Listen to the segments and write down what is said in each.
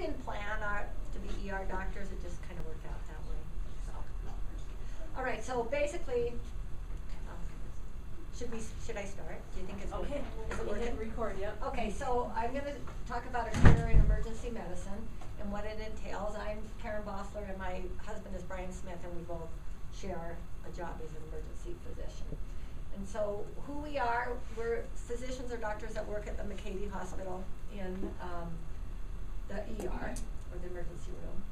didn't plan to be ER doctors, it just kind of worked out that way. So, all right, so basically, should I start? Do you think it's okay? Is it working? Hit record, yep. Okay, so I'm going to talk about a career in emergency medicine and what it entails. I'm Karen Bossler, and my husband is Brian Smith, and we both share a job as an emergency physician. And so who we are, we're physicians or doctors that work at the McCady Hospital in the ER, or the emergency room.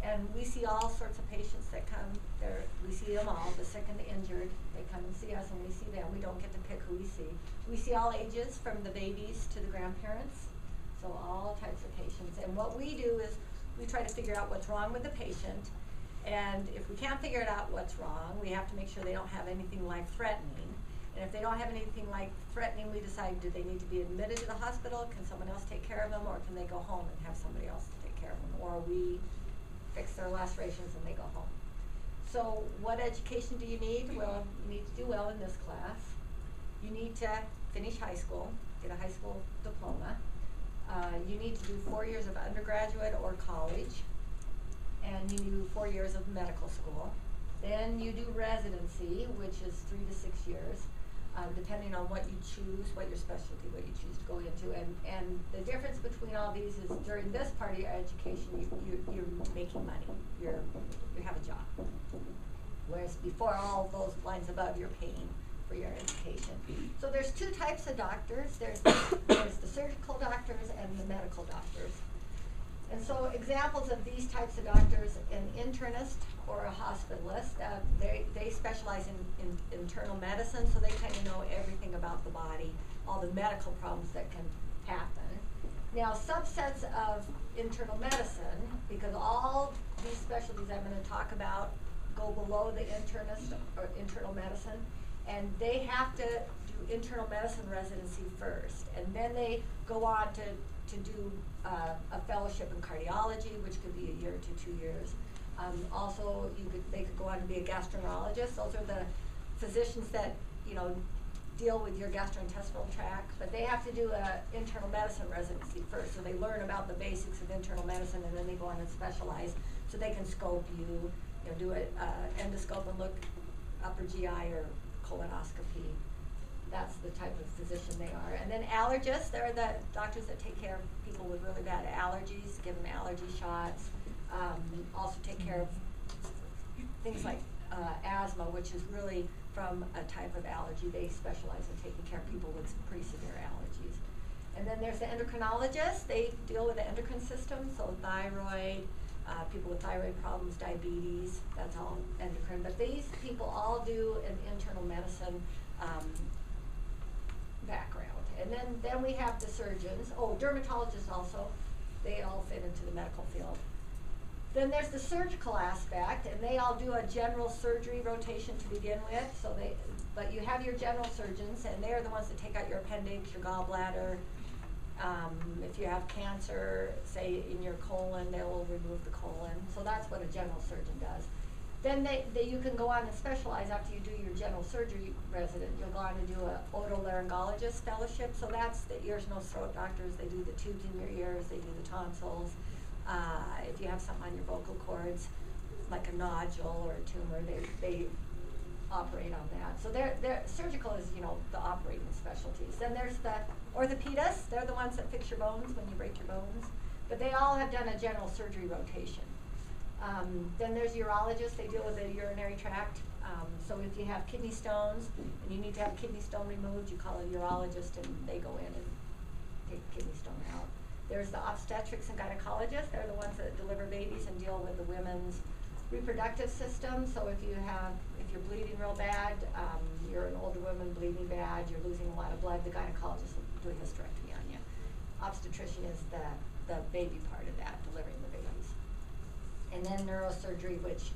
And we see all sorts of patients that come there. We see them all, the sick and the injured. They come and see us, and we see them. We don't get to pick who we see. We see all ages, from the babies to the grandparents, so all types of patients. And what we do is we try to figure out what's wrong with the patient. And if we can't figure out what's wrong, we have to make sure they don't have anything life-threatening. And if they don't have anything life-threatening, we decide, do they need to be admitted to the hospital? Can someone else take care of them? Or can they go home and have somebody else take care of them? Or we fix their lacerations and they go home. So what education do you need? Well, you need to do well in this class. You need to finish high school, get a high school diploma. You need to do 4 years of undergraduate or college. And you do 4 years of medical school. Then you do residency, which is 3 to 6 years, depending on what you choose, what your specialty, what you choose to go into. And the difference between all these is during this part of your education, you're making money. You have a job. Whereas before, all those lines above, you're paying for your education. So there's two types of doctors. There's the surgical doctors and the medical doctors. And so examples of these types of doctors: an internist or a hospitalist. They specialize in internal medicine, so they kind of know everything about the body, all the medical problems that can happen. Now, subsets of internal medicine, because all these specialties I'm going to talk about go below the internist or internal medicine, and they have to do internal medicine residency first, and then they go on to do a fellowship in cardiology, which could be 1 year to 2 years. Also, they could go on to be a gastroenterologist. Those are the physicians that deal with your gastrointestinal tract, but they have to do an internal medicine residency first. So they learn about the basics of internal medicine, and then they go on and specialize, so they can scope you, do an endoscope and look upper GI or colonoscopy. That's the type of physician they are. And then allergists, they're the doctors that take care of people with really bad allergies, give them allergy shots, also take care of things like asthma, which is really from a type of allergy. They specialize in taking care of people with pretty severe allergies. And then there's the endocrinologists. They deal with the endocrine system, so thyroid, people with thyroid problems, diabetes, that's all endocrine. But these people all do an internal medicine background. And then we have the surgeons. Oh, dermatologists also. They all fit into the medical field. Then there's the surgical aspect, and they all do a general surgery rotation to begin with. But you have your general surgeons, and they're the ones that take out your appendix, your gallbladder. If you have cancer, say in your colon, they will remove the colon. So that's what a general surgeon does. Then you can go on and specialize after you do your general surgery resident. You'll go on to do a otolaryngologist fellowship. So that's the ears, nose, throat doctors. They do the tubes in your ears. They do the tonsils. If you have something on your vocal cords, like a nodule or a tumor, they operate on that. So they're surgical is the operating specialties. Then there's the orthopedists. They're the ones that fix your bones when you break your bones. But they all have done a general surgery rotation. Then there's urologists. They deal with the urinary tract. So if you have kidney stones and you need to have kidney stone removed, you call a urologist, and they go in and take the kidney stone out. There's the obstetrics and gynecologists. They're the ones that deliver babies and deal with the women's reproductive system. So if you're bleeding real bad, you're an older woman bleeding bad, you're losing a lot of blood, the gynecologist will do a hysterectomy on you. Obstetrician is the baby part of that, delivering the babies. And then neurosurgery, which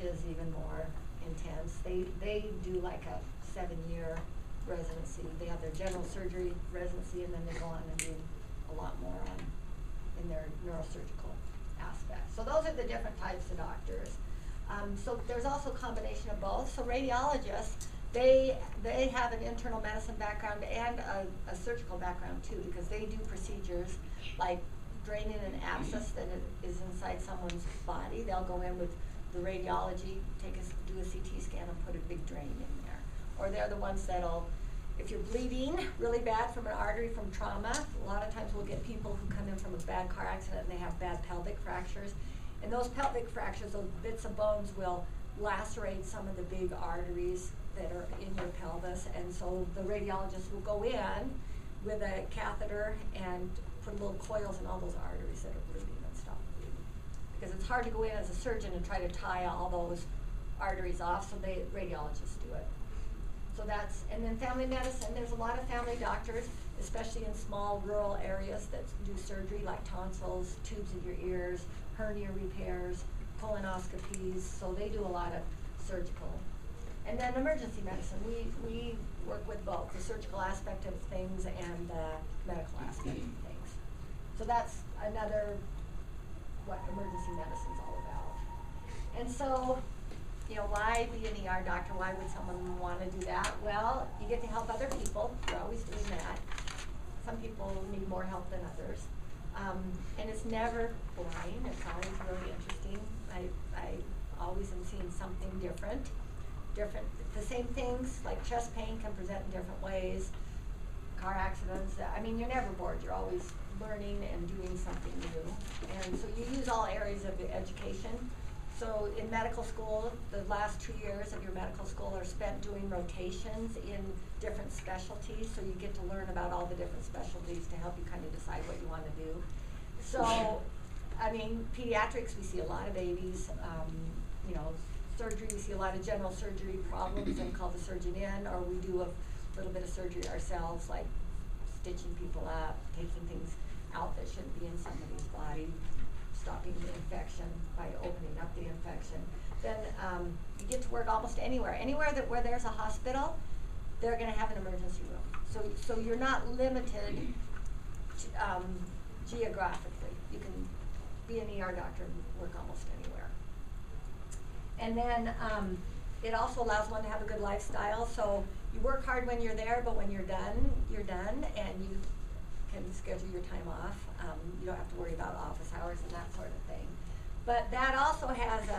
is even more intense. They do like a 7-year residency. They have their general surgery residency, and then they go on and do a lot more in their neurosurgical aspect. So those are the different types of doctors. So there's also a combination of both. So radiologists, they have an internal medicine background and a surgical background too, because they do procedures like draining an abscess that is inside someone's body, they'll go in with the radiology, do a CT scan and put a big drain in there. Or they're the ones that'll, if you're bleeding really bad from an artery from trauma, a lot of times we'll get people who come in from a bad car accident and they have bad pelvic fractures. And those pelvic fractures, those bits of bones will lacerate some of the big arteries that are in your pelvis. And so the radiologist will go in with a catheter and put little coils in all those arteries that are bleeding and stop bleeding. Because it's hard to go in as a surgeon and try to tie all those arteries off, so radiologists do it. So that's, and then family medicine, there's a lot of family doctors, especially in small rural areas that do surgery like tonsils, tubes in your ears, hernia repairs, colonoscopies, so they do a lot of surgical. And then emergency medicine, we work with both the surgical aspect of things and the medical aspect of things. So that's another, what emergency medicine's all about. And so, you know, why be an ER doctor? Why would someone want to do that? Well, you get to help other people. You're always doing that. Some people need more help than others. And it's never boring. It's always really interesting. I always am seeing something different. The same things, like chest pain can present in different ways. Car accidents, I mean, you're never bored. You're always learning and doing something new. And so you use all areas of education. So in medical school, the last 2 years of your medical school are spent doing rotations in different specialties, so you get to learn about all the different specialties to help you kind of decide what you want to do. So, I mean, pediatrics, we see a lot of babies, you know, surgery, we see a lot of general surgery problems and call the surgeon in, or we do a little bit of surgery ourselves, like stitching people up, taking things out that shouldn't be in somebody's body, stopping the infection by opening up the infection. Then you get to work almost anywhere. Anywhere where there's a hospital, they're going to have an emergency room. So you're not limited geographically. You can be an ER doctor and work almost anywhere. And then it also allows one to have a good lifestyle. So you work hard when you're there, but when you're done, and you can schedule your time off. You don't have to worry about office hours and that sort of thing. But that also has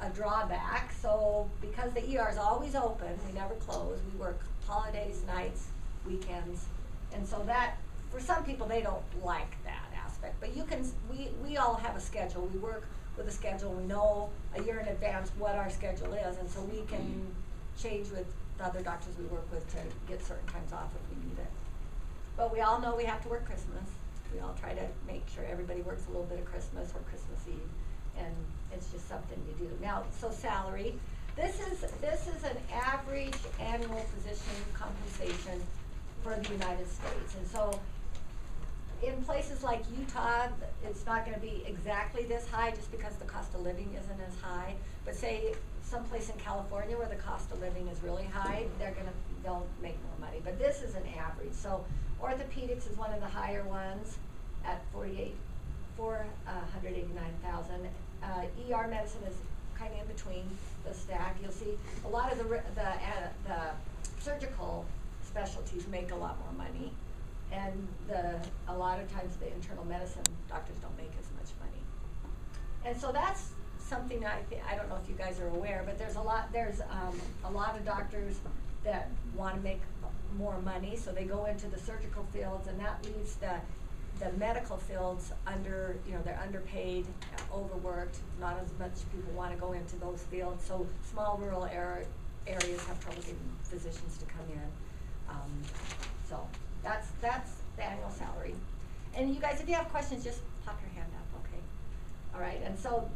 a drawback. So because the ER is always open, we never close. We work holidays, nights, weekends. And so that, for some people, they don't like that aspect. But you can, we all have a schedule. We work with a schedule. We know a year in advance what our schedule is. And so we can change with the other doctors we work with to get certain times off if we need it. But we all know we have to work Christmas. We all try to make sure everybody works a little bit of Christmas or Christmas Eve, and it's just something you do. Now, so salary. This is an average annual physician compensation for the United States, and so in places like Utah, it's not going to be exactly this high just because the cost of living isn't as high. But say someplace in California where the cost of living is really high, they'll make more money. But this is an average. So orthopedics is one of the higher ones at $489,000. ER medicine is kind of in between the stack. You'll see a lot of the surgical specialties make a lot more money, and a lot of times the internal medicine doctors don't make as much money. And so that's something I don't know if you guys are aware, but there's a lot of doctors that want to make more money, so they go into the surgical fields, and that leaves the medical fields under, they're underpaid, overworked, not as much people want to go into those fields, so small rural areas have trouble getting physicians to come in. So that's the annual salary. And you guys, if you have questions, just pop your hand up, okay? All right, and so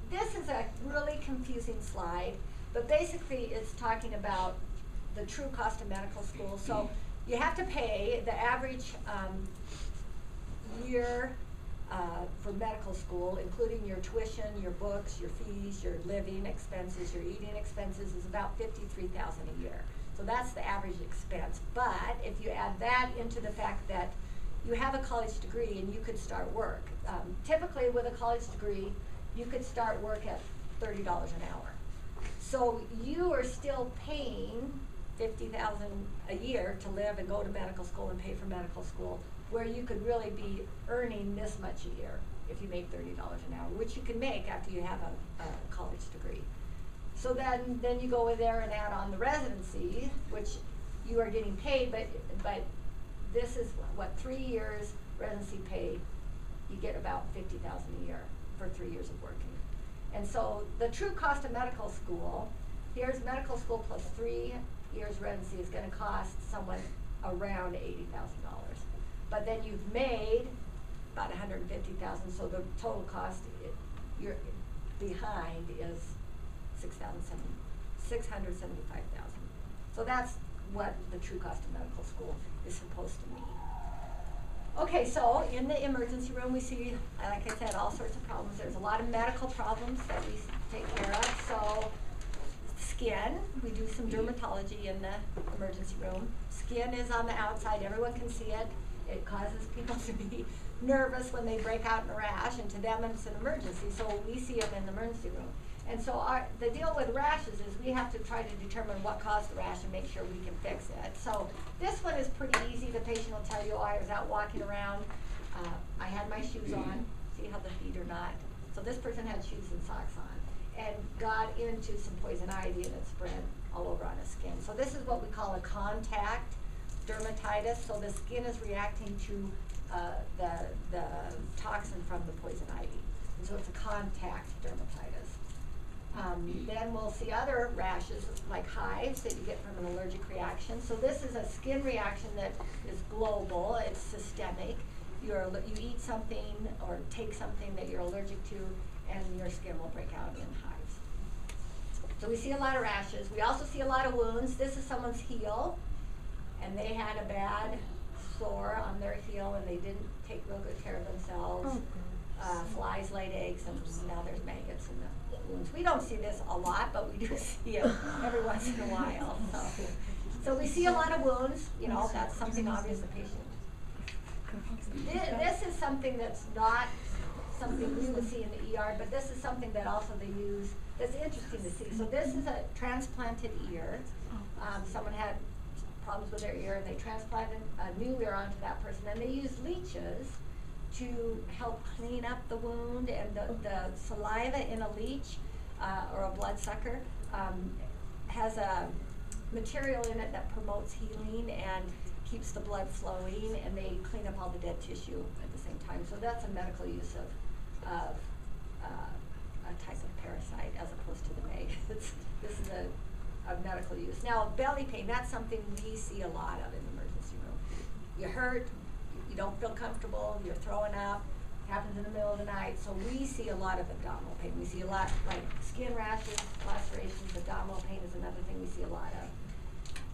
this is a really confusing slide, but basically it's talking about the true cost of medical school. So you have to pay the average year for medical school, including your tuition, your books, your fees, your living expenses, your eating expenses, is about $53,000 a year. So that's the average expense. But if you add that into the fact that you have a college degree and you could start work, typically with a college degree, you could start work at $30 an hour. So you are still paying $50,000 a year to live and go to medical school and pay for medical school where you could really be earning this much a year if you make $30 an hour, which you can make after you have a college degree. So then you go in there and add on the residency, which you are getting paid, but this is what 3 years residency pay, you get about $50,000 a year for 3 years of working. And so the true cost of medical school, here's medical school plus 3 years residency is going to cost someone around $80,000. But then you've made about $150,000, so the total cost you're behind is $675,000. So that's what the true cost of medical school is supposed to mean. Okay, so in the emergency room we see, like I said, all sorts of problems. There's a lot of medical problems that we take care of. So skin, we do some dermatology in the emergency room. Skin is on the outside, everyone can see it. It causes people to be nervous when they break out in a rash, and to them it's an emergency, so we see them in the emergency room. And so the deal with rashes is we have to try to determine what caused the rash and make sure we can fix it. So this one is pretty easy. The patient will tell you, oh, I was out walking around, I had my shoes on, see how the feet are not. So this person had shoes and socks on and got into some poison ivy and it spread all over on his skin. So this is what we call a contact dermatitis. So the skin is reacting to the toxin from the poison ivy. And so it's a contact dermatitis. Then we'll see other rashes like hives that you get from an allergic reaction. So this is a skin reaction that is global, it's systemic. You eat something or take something that you're allergic to and your skin will break out in hives. So we see a lot of rashes. We also see a lot of wounds. This is someone's heel and they had a bad sore on their heel and they didn't take real good care of themselves. Flies laid eggs and now there's maggots in the wounds. We don't see this a lot, but we do see it every once in a while. So we see a lot of wounds, you know, that's something obvious the patient. This is something that's not something we would see in the ER, but this is something that also they use that's interesting to see. So this is a transplanted ear. Someone had problems with their ear and they transplanted a new ear onto that person and they use leeches to help clean up the wound, and the saliva in a leech or a bloodsucker has a material in it that promotes healing and keeps the blood flowing, and they clean up all the dead tissue at the same time. So that's a medical use of a type of parasite as opposed to the maggots. This is a medical use. Now belly pain, that's something we see a lot of in the emergency room. You hurt, you don't feel comfortable, you're throwing up, happens in the middle of the night. So we see a lot of abdominal pain. We see a lot, like skin rashes, lacerations, abdominal pain is another thing we see a lot of.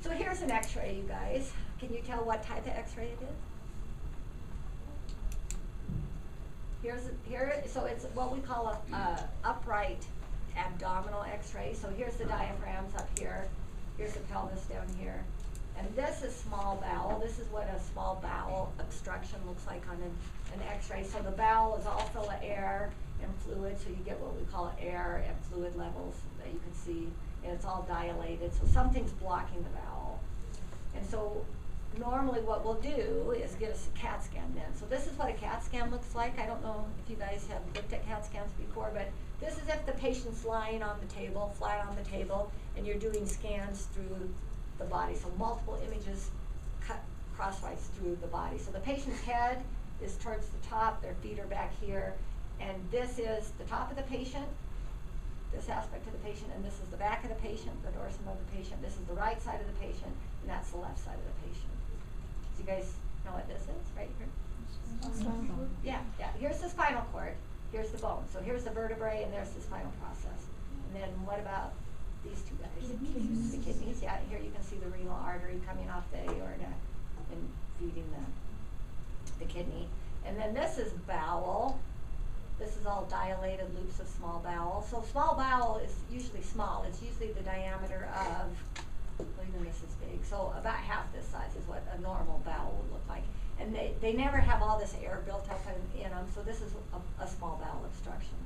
So here's an x-ray, you guys. Can you tell what type of x-ray it is? So it's what we call a upright abdominal x-ray. So here's the diaphragms up here. Here's the pelvis down here. And this is small bowel. This is what a small bowel obstruction looks like on an x-ray. So the bowel is all full of air and fluid, so you get what we call air and fluid levels that you can see, and it's all dilated. So something's blocking the bowel. And so normally what we'll do is get a CAT scan then. So this is what a CAT scan looks like. I don't know if you guys have looked at CAT scans before, but this is if the patient's lying on the table, flat on the table, and you're doing scans through the body. So multiple images cut crosswise through the body. So the patient's head is towards the top, their feet are back here, and this is the top of the patient, this aspect of the patient, and this is the back of the patient, the dorsum of the patient. This is the right side of the patient, and that's the left side of the patient. So you guys know what this is, right here? Yeah. Here's the spinal cord. Here's the bone. So here's the vertebrae, and there's the spinal process. And then what about these two guys? The kidneys. Yeah, here you can see the renal artery coming off the aorta and feeding the kidney. And then this is bowel. This is all dilated loops of small bowel. So small bowel is usually small. It's usually the diameter of, well, even this is big. So about half this size is what a normal bowel would look like. And they never have all this air built up in them. So this is a small bowel obstruction.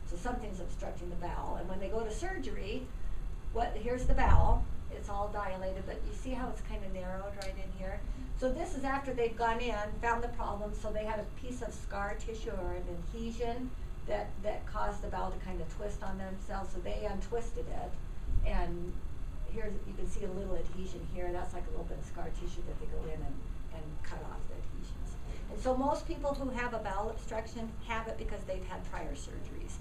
So something's obstructing the bowel. And when they go to surgery, here's the bowel, it's all dilated, but you see how it's kind of narrowed right in here? So this is after they've gone in, found the problem, so they had a piece of scar tissue or an adhesion that caused the valve to kind of twist on themselves, so they untwisted it, and here's, you can see a little adhesion here, that's like a little bit of scar tissue that they go in and cut off the adhesions. And so most people who have a bowel obstruction have it because they've had prior surgeries.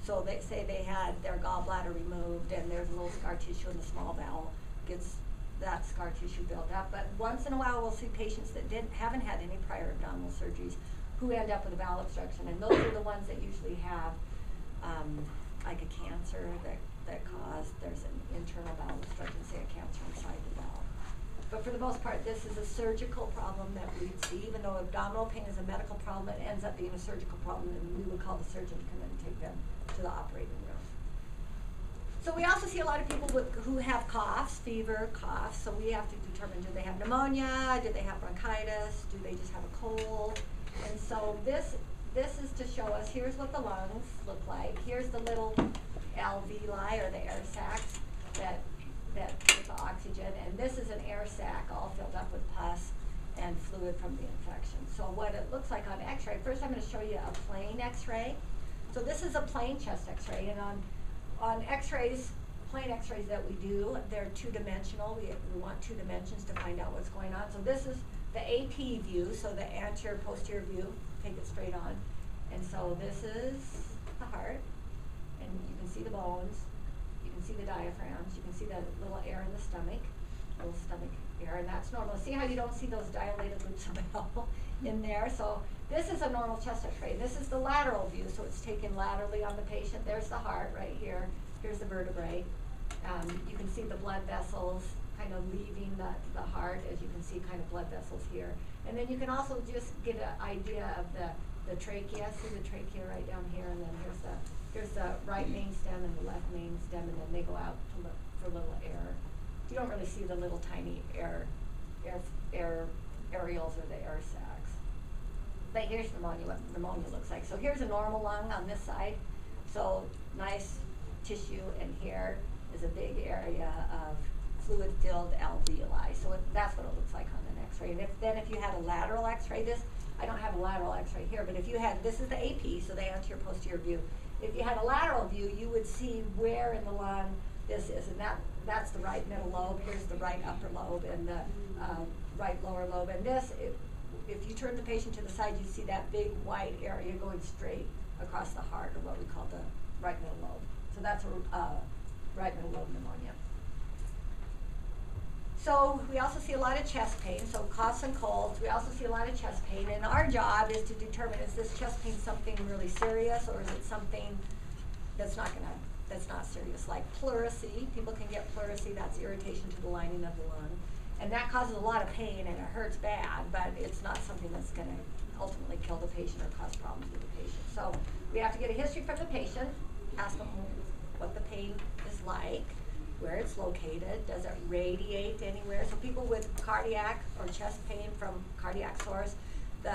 So they say they had their gallbladder removed and there's a little scar tissue in the small bowel, gets that scar tissue built up. But once in a while we'll see patients that haven't had any prior abdominal surgeries who end up with a bowel obstruction, and those are the ones that usually have like a cancer that caused, there's an internal bowel obstruction, say a cancer inside the bowel. But for the most part, this is a surgical problem that we see. Even though abdominal pain is a medical problem, it ends up being a surgical problem, and we would call the surgeon to come in and take them to the operating room. So we also see a lot of people who have coughs, fever, coughs, so we have to determine, do they have pneumonia, do they have bronchitis, do they just have a cold? And so this is to show us, here's what the lungs look like, here's the little alveoli, or the air sacs that with the oxygen, and this is an air sac all filled up with pus and fluid from the infection. So what it looks like on x-ray, first I'm going to show you a plain x-ray. So this is a plain chest x-ray, and on x-rays, plain x-rays that we do, they're two-dimensional. We want two dimensions to find out what's going on. So this is the AP view, so the anterior posterior view, take it straight on. And so this is the heart, and you can see the bones, you can see the diaphragms, you can see the little air in the stomach, little stomach air, and that's normal. See how you don't see those dilated loops of bowel in there? So this is a normal chest x-ray. This is the lateral view, so it's taken laterally on the patient. There's the heart right here. Here's the vertebrae. You can see the blood vessels kind of leaving the heart, as you can see kind of blood vessels here. And then you can also just get an idea of the trachea. See the trachea right down here, and then here's the right main stem and the left main stem, and then they go out to look for little air. You don't really see the little tiny air areoles or the air sacs. But here's pneumonia, what pneumonia looks like. So here's a normal lung on this side. So nice tissue, and here is a big area of fluid-filled alveoli. So that's what it looks like on an x-ray. And if you had a lateral x-ray, I don't have a lateral x-ray here, but if you had, this is the AP, so the anterior posterior view. If you had a lateral view, you would see where in the lung this is, and that's the right middle lobe. Here's the right upper lobe and the right lower lobe. And this, if you turn the patient to the side, you see that big white area going straight across the heart, or what we call the right middle lobe. So that's a right middle lobe pneumonia. So we also see a lot of chest pain, so coughs and colds. We also see a lot of chest pain, and our job is to determine, is this chest pain something really serious, or is it something that's not serious, like pleurisy. People can get pleurisy, that's irritation to the lining of the lung. And that causes a lot of pain, and it hurts bad, but it's not something that's going to ultimately kill the patient or cause problems with the patient. So we have to get a history from the patient, ask them what the pain is like, where it's located, does it radiate anywhere? So people with cardiac or chest pain from cardiac source, the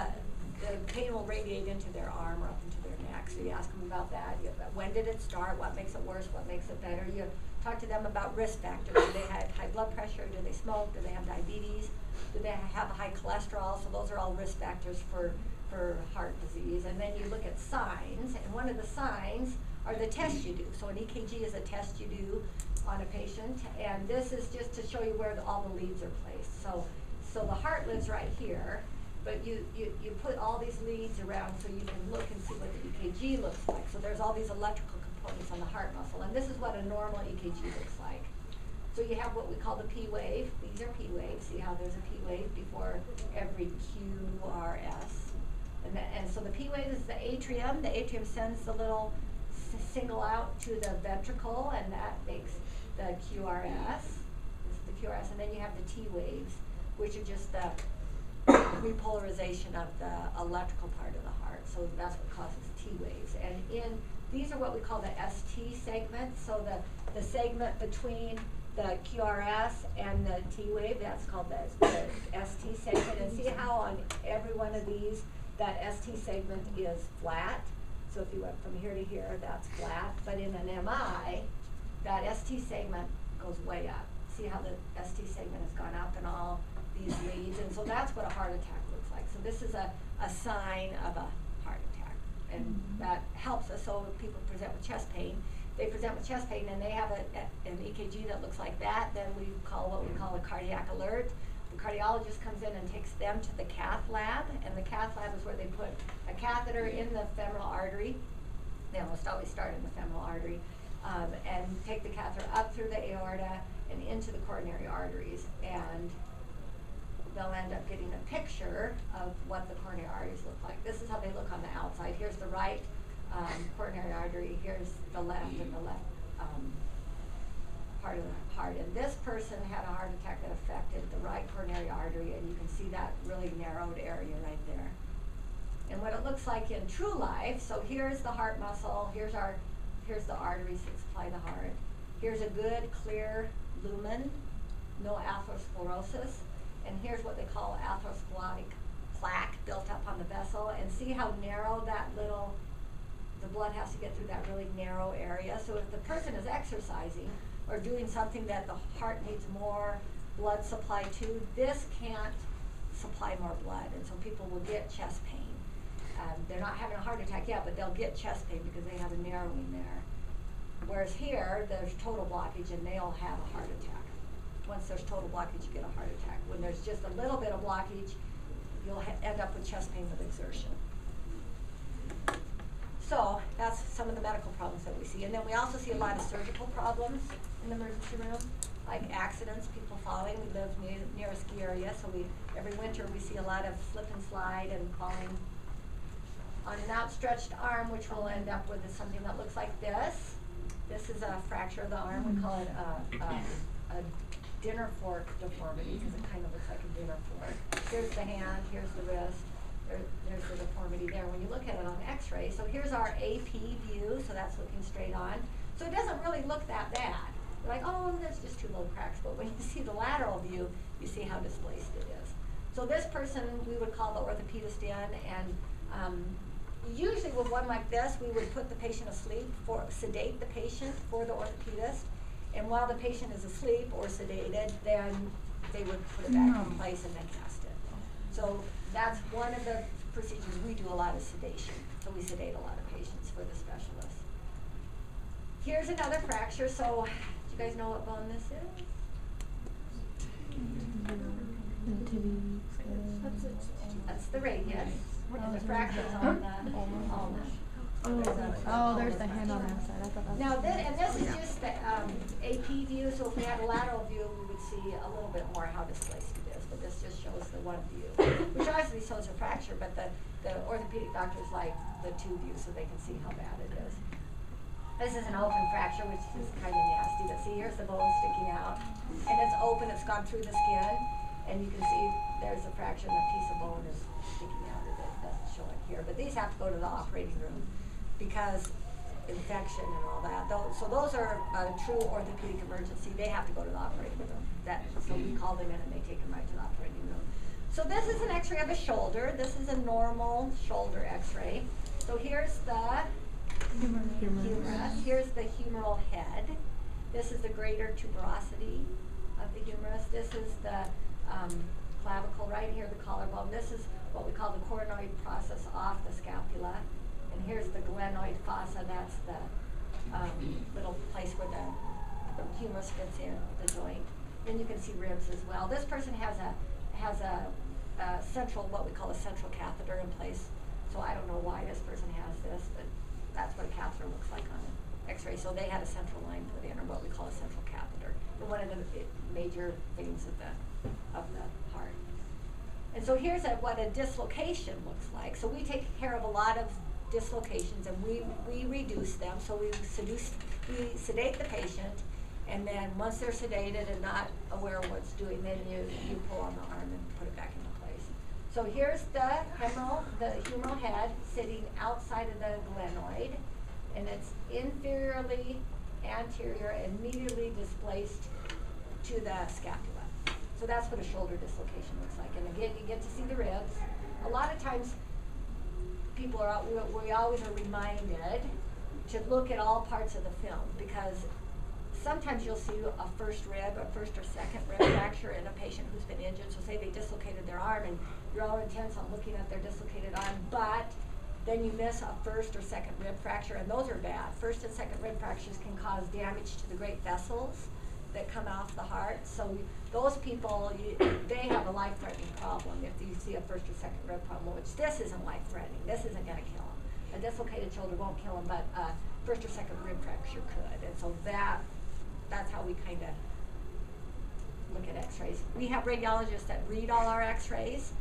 pain will radiate into their arm or up into their neck. So you ask them about that. When did it start? What makes it worse? What makes it better? You talk to them about risk factors. Do they have high blood pressure? Do they smoke? Do they have diabetes? Do they have high cholesterol? So those are all risk factors for heart disease. And then you look at signs, and one of the signs are the tests you do. So an EKG is a test you do on a patient, and this is just to show you where all the leads are placed. So the heart lives right here, but you put all these leads around so you can look and see what the EKG looks like. So there's all these electrical components on the heart muscle, and this is what a normal EKG looks like. So you have what we call the P wave. These are P waves. See how there's a P wave before every QRS. And so the P wave is the atrium. The atrium sends the little signal out to the ventricle, and that makes the QRS. This is the QRS, and then you have the T waves, which are just the repolarization of the electrical part of the heart. So that's what causes T waves. And these are what we call the ST segments. So the segment between the QRS and the T wave, that's called the ST segment. And see how on every one of these, that ST segment is flat. So if you went from here to here, that's flat. But in an MI, that ST segment goes way up. see how the ST segment has gone up and all these leads, and so that's what a heart attack looks like. So this is a sign of a heart attack, and that helps us. So if people present with chest pain, they present with chest pain and they have an EKG that looks like that, then we call what we call a cardiac alert. The cardiologist comes in and takes them to the cath lab, and the cath lab is where they put a catheter in the femoral artery. They almost always start in the femoral artery, and take the catheter up through the aorta and into the coronary arteries, and they'll end up getting a picture of what the coronary arteries look like. This is how they look on the outside. Here's the right coronary artery, here's the left, and the left part of the heart. And this person had a heart attack that affected the right coronary artery, and you can see that really narrowed area right there. And what it looks like in true life, so here's the heart muscle, here's the arteries that supply the heart. Here's a good, clear lumen, no atherosclerosis. And here's what they call atherosclerotic plaque built up on the vessel. And see how narrow that little, the blood has to get through that really narrow area. So if the person is exercising or doing something that the heart needs more blood supply to, this can't supply more blood. And so people will get chest pain. They're not having a heart attack yet, but they'll get chest pain because they have a narrowing there. Whereas here, there's total blockage and they'll have a heart attack. Once there's total blockage, you get a heart attack. When there's just a little bit of blockage, you'll end up with chest pain with exertion. So that's some of the medical problems that we see. And then we also see a lot of surgical problems in the emergency room, like accidents, people falling. We live near a ski area, so every winter we see a lot of slip and slide and falling on an outstretched arm, which will end up with something that looks like this. This is a fracture of the arm. We call it a dinner fork deformity because it kind of looks like a dinner fork. Here's the hand, here's the wrist, there's the deformity there. When you look at it on x-ray, so here's our AP view, so that's looking straight on. So it doesn't really look that bad. You're like, oh, there's just two little cracks. But when you see the lateral view, you see how displaced it is. So this person, we would call the orthopedist in, and usually with one like this, we would put the patient asleep, sedate the patient for the orthopedist. And while the patient is asleep or sedated, then they would put it back in place and then cast it. So that's one of the procedures. We do a lot of sedation. So we sedate a lot of patients for the specialists. Here's another fracture. So do you guys know what bone this is? That's the radius. And the fracture's on the ulna. There's the hand on that side. I thought that was Now, this is just the AP view, so if we had a lateral view, we would see a little bit more how displaced it is, but this just shows the one view, which obviously shows a fracture, but the orthopedic doctors like the two views so they can see how bad it is. This is an open fracture, which is kind of nasty, but see, here's the bone sticking out, and it's open, it's gone through the skin, and you can see there's a fracture and a piece of bone is sticking out of it. It doesn't show it here, but these have to go to the operating room because infection and all that. So those are a true orthopedic emergency. They have to go to the operating room. So we call them in and they take them right to the operating room. So this is an x-ray of a shoulder. This is a normal shoulder x-ray. So here's the humerus. Here's the humeral head. This is the greater tuberosity of the humerus. This is the clavicle right here, the collarbone. This is what we call the coronoid process off the scapula. And here's the glenoid fossa. That's the little place where the humerus fits in the joint. Then you can see ribs as well. This person has a central, what we call a central catheter in place. So I don't know why this person has this, but that's what a catheter looks like on an x-ray. So they had a central line put in, or what we call a central catheter, for one of the major veins of the heart. And so here's what a dislocation looks like. So we take care of a lot of dislocations and we reduce them. So we sedate the patient, and then once they're sedated and not aware of what's doing, then you pull on the arm and put it back into place. So here's the humeral head sitting outside of the glenoid, and it's inferiorly anterior and medially displaced to the scapula. So that's what a shoulder dislocation looks like. And again, you get to see the ribs. A lot of times people we always are reminded to look at all parts of the film, because sometimes you'll see a first or second rib fracture in a patient who's been injured. So say they dislocated their arm and you're all intense on looking at their dislocated arm, but then you miss a first or second rib fracture, and those are bad. First and second rib fractures can cause damage to the great vessels that come off the heart. So those people, they have a life-threatening problem if you see a first or second rib problem, which this isn't life-threatening. This isn't going to kill them. A dislocated shoulder won't kill them, but a first or second rib fracture could. And so that's how we kind of look at x-rays. We have radiologists that read all our x-rays,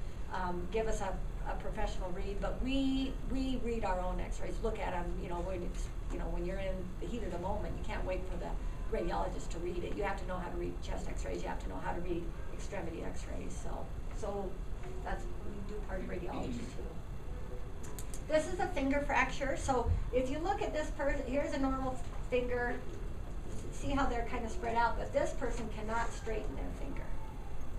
give us a professional read, but we read our own x-rays, look at them, when you're in the heat of the moment, you can't wait for the radiologist to read it. You have to know how to read chest x-rays, you have to know how to read extremity x-rays, so that's, we do part of radiology too. This is a finger fracture, so if you look at this person, here's a normal finger, see how they're kind of spread out, but this person cannot straighten their finger.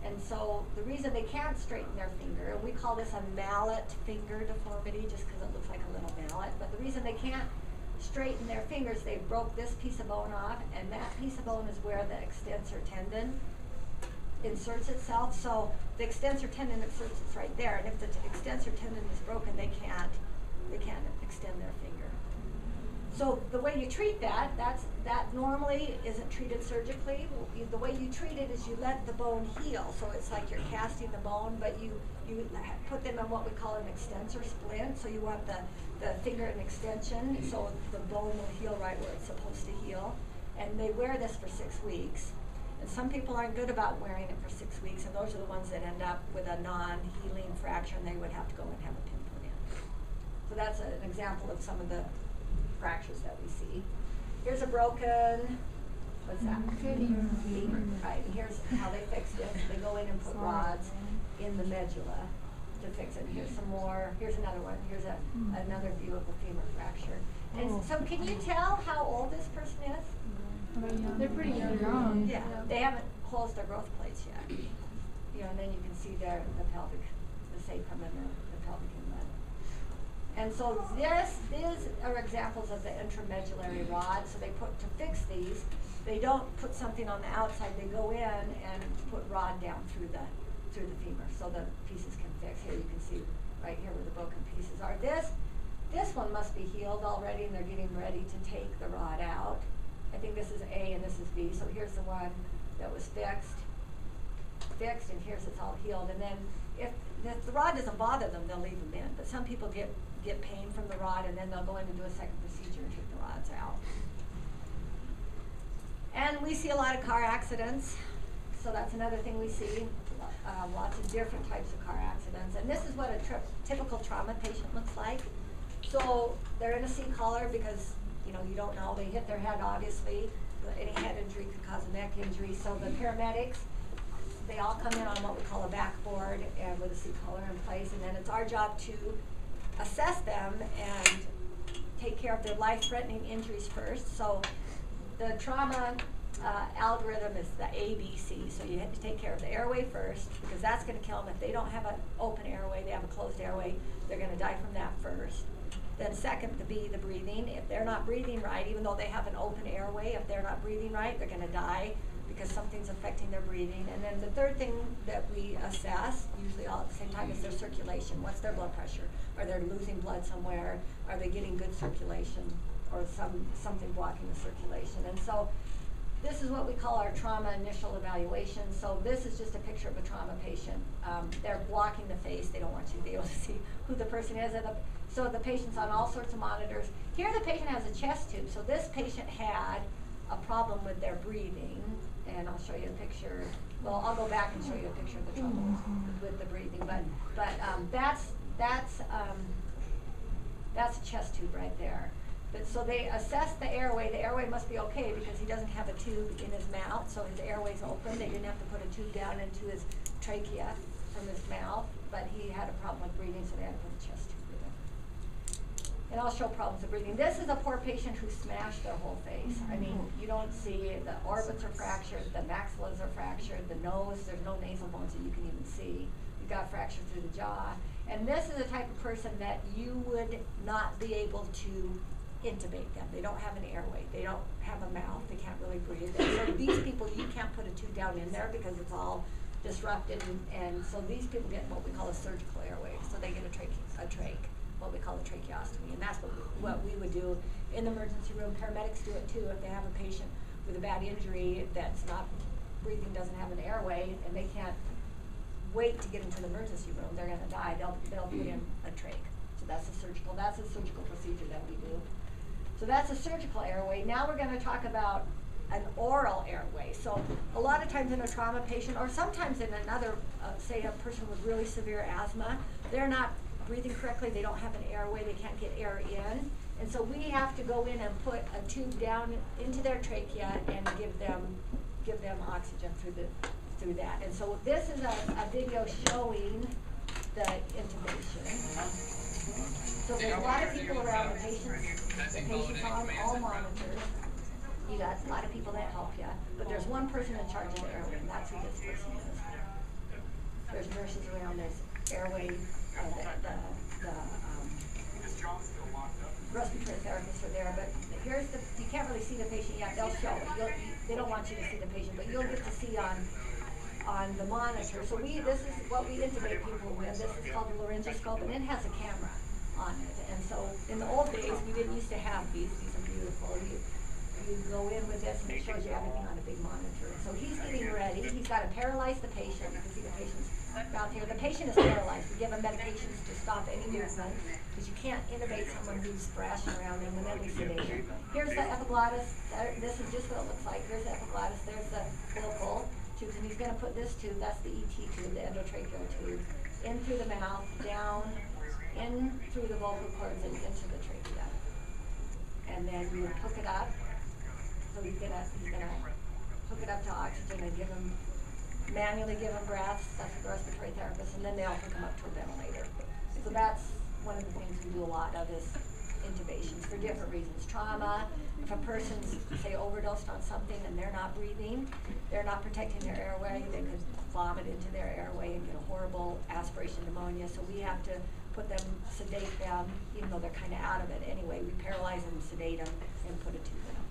And so the reason they can't straighten their finger, and we call this a mallet finger deformity just because it looks like a little mallet, but the reason they can't straighten their fingers, they broke this piece of bone off, and that piece of bone is where the extensor tendon inserts itself. So the extensor tendon inserts it's right there, and if the extensor tendon is broken, they can't extend their finger. So the way you treat that normally isn't treated surgically. The way you treat it is you let the bone heal. So it's like you're casting the bone, but you put them in what we call an extensor splint. So you want the finger in extension, so the bone will heal right where it's supposed to heal. And they wear this for 6 weeks. And some people aren't good about wearing it for 6 weeks, and those are the ones that end up with a non-healing fracture, and they would have to go and have a pin put in. So that's an example of some of the fractures that we see. Here's a broken, what's that? Femur. Right, and here's how they fixed it. They go in and put rods in the medulla to fix it. Here's some more, here's another one. Here's another view of a femur fracture. And so can you tell how old this person is? They're pretty young. Yeah, they haven't closed their growth plates yet. And then you can see the pelvic, the sacrum and the pelvic inlet. And so these are examples of the intramedullary rod. So they put, to fix these, they don't put something on the outside, they go in and put rod down through the femur so the pieces can fix. Here you can see right here where the broken pieces are. This one must be healed already, and they're getting ready to take the rod out. I think this is A and this is B. So here's the one that was fixed, and here's it's all healed. And then if the rod doesn't bother them, they'll leave them in. But some people get pain from the rod, and then they'll go in and do a second procedure and take the rods out. And we see a lot of car accidents. So that's another thing we see. Lots of different types of car accidents. And this is what a typical trauma patient looks like. So they're in a C-collar because you don't know, they hit their head obviously. Any head injury could cause a neck injury. So the paramedics, they all come in on what we call a backboard and with a C-collar in place, and then it's our job to assess them and take care of their life-threatening injuries first. So the trauma algorithm is the ABC. So you have to take care of the airway first, because that's going to kill them. If they don't have an open airway, they have a closed airway, they're going to die from that first. Then second, the B, the breathing. If they're not breathing right, even though they have an open airway, if they're not breathing right, they're going to die because something's affecting their breathing. And then the third thing that we assess, usually all at the same time, is their circulation. What's their blood pressure? Are they losing blood somewhere? Are they getting good circulation? Or something blocking the circulation? And so this is what we call our trauma initial evaluation. So this is just a picture of a trauma patient. They're blocking the face. They don't want you to be able to see who the person is. So the patient's on all sorts of monitors. Here the patient has a chest tube. So this patient had a problem with their breathing. And I'll show you a picture. Well, I'll go back and show you a picture of the trouble with the breathing. But that's a chest tube right there. But so they assess the airway. The airway must be okay because he doesn't have a tube in his mouth, so his airway's open. They didn't have to put a tube down into his trachea from his mouth, but he had a problem with breathing, so they had to put a chest tube in him. And I'll show problems with breathing. This is a poor patient who smashed their whole face. I mean, you don't see, the orbits are fractured, the maxillas are fractured, the nose, there's no nasal bones that you can even see. You got fractured through the jaw. And this is the type of person that you would not be able to intubate them. They don't have an airway. They don't have a mouth. They can't really breathe. And so these people, you can't put a tube down in there because it's all disrupted. And so these people get what we call a surgical airway. So they get a trach, what we call a tracheostomy. And that's what we would do in the emergency room. Paramedics do it too if they have a patient with a bad injury that's not breathing, doesn't have an airway, and they can't wait to get into the emergency room. They're going to die. They'll put in a trach. So that's a surgical procedure that we do. So that's a surgical airway. Now we're going to talk about an oral airway. So a lot of times in a trauma patient, or sometimes in another, say a person with really severe asthma, they're not breathing correctly, they don't have an airway, they can't get air in. And so we have to go in and put a tube down into their trachea and give them oxygen through that. And so this is a video showing the intubation. So there's a lot of people around, the patient's on all monitors. You got a lot of people that help you, but there's one person in charge of the airway, and that's who this person is. There's nurses around, there's airway, the respiratory therapists are there, but you can't really see the patient yet. They'll show it. They don't want you to see the patient, but you'll get to see on the monitor. So this is what we intubate people with. This is called the laryngoscope, and it has a camera on it. And so in the old days, we didn't used to have these. These are beautiful. You go in with this, and it shows you everything on a big monitor. So he's getting ready. He's got to paralyze the patient. You can see the patient's out here. The patient is paralyzed. We give him medications to stop any movement because you can't intubate someone who's thrashing around them, and then we sedate him. Here's the epiglottis. This is just what it looks like. There's the epiglottis. There's the vocal tubes, and he's going to put this tube, that's the ET tube, the endotracheal tube, in through the mouth, down, in through the vocal cords, and into the trachea. And then you hook it up. So he's gonna hook it up to oxygen and manually give him breaths. That's the respiratory therapist, and then they'll hook him up to a ventilator. So that's one of the things we do a lot of is intubations for different reasons. Trauma, if a person's, say, overdosed on something and they're not breathing, they're not protecting their airway, they could vomit into their airway and get a horrible aspiration pneumonia. So we have to sedate them, even though they're kind of out of it anyway. We paralyze them, sedate them, and put a tube in them.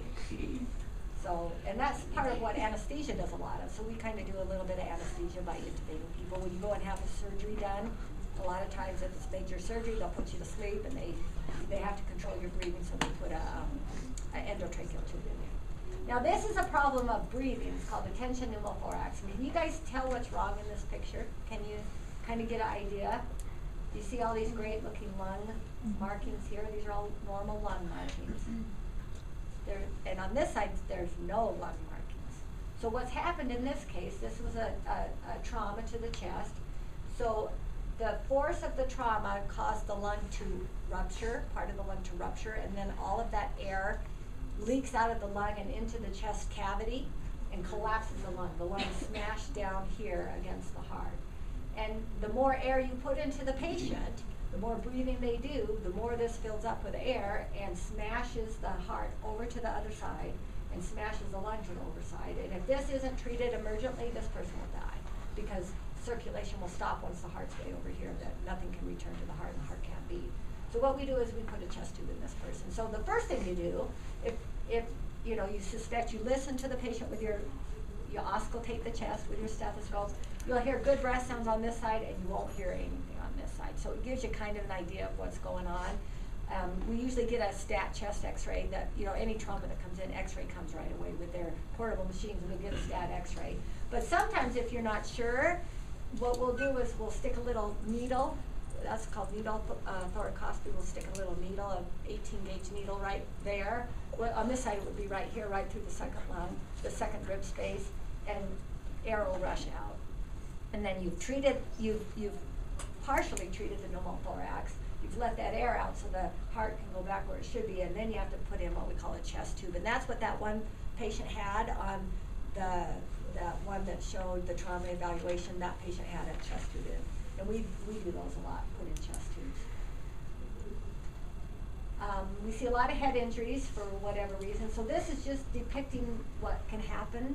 So, and that's part of what anesthesia does a lot of. So we kind of do a little bit of anesthesia by intubating people. When you go and have a surgery done, a lot of times if it's major surgery, they'll put you to sleep, and they have to control your breathing, so they put an endotracheal tube in there. Now this is a problem of breathing. It's called a tension pneumothorax. Can you guys tell what's wrong in this picture? Can you kind of get an idea? You see all these great looking lung markings here? These are all normal lung markings. And on this side, there's no lung markings. So what's happened in this case, this was a trauma to the chest. So the force of the trauma caused the lung to rupture, part of the lung to rupture, and then all of that air leaks out of the lung and into the chest cavity and collapses the lung. The lung is smashed down here against the heart. And the more air you put into the patient, the more breathing they do, the more this fills up with air and smashes the heart over to the other side and smashes the lung to the overside. And if this isn't treated emergently, this person will die because circulation will stop once the heart's way over here, that nothing can return to the heart and the heart can't beat. So what we do is we put a chest tube in this person. So the first thing you do, if you suspect, you listen to the patient with you auscultate the chest with your stethoscope. You'll hear good breath sounds on this side, and you won't hear anything on this side. So it gives you kind of an idea of what's going on. We usually get a stat chest x-ray that, any trauma that comes in, x-ray comes right away with their portable machines, and we'll get a stat x-ray. But sometimes if you're not sure, what we'll do is we'll stick a little needle, that's called needle thoracoscopy. We'll stick a little needle, an 18-gauge needle right there. Well, on this side it would be right here, right through the second lung, the second rib space, and air will rush out. And then you've partially treated the pneumothorax. You've let that air out so the heart can go back where it should be, and then you have to put in what we call a chest tube. And that's what that one patient had on that one that showed the trauma evaluation. That patient had a chest tube in. And we do those a lot, put in chest tubes. We see a lot of head injuries for whatever reason. So this is just depicting what can happen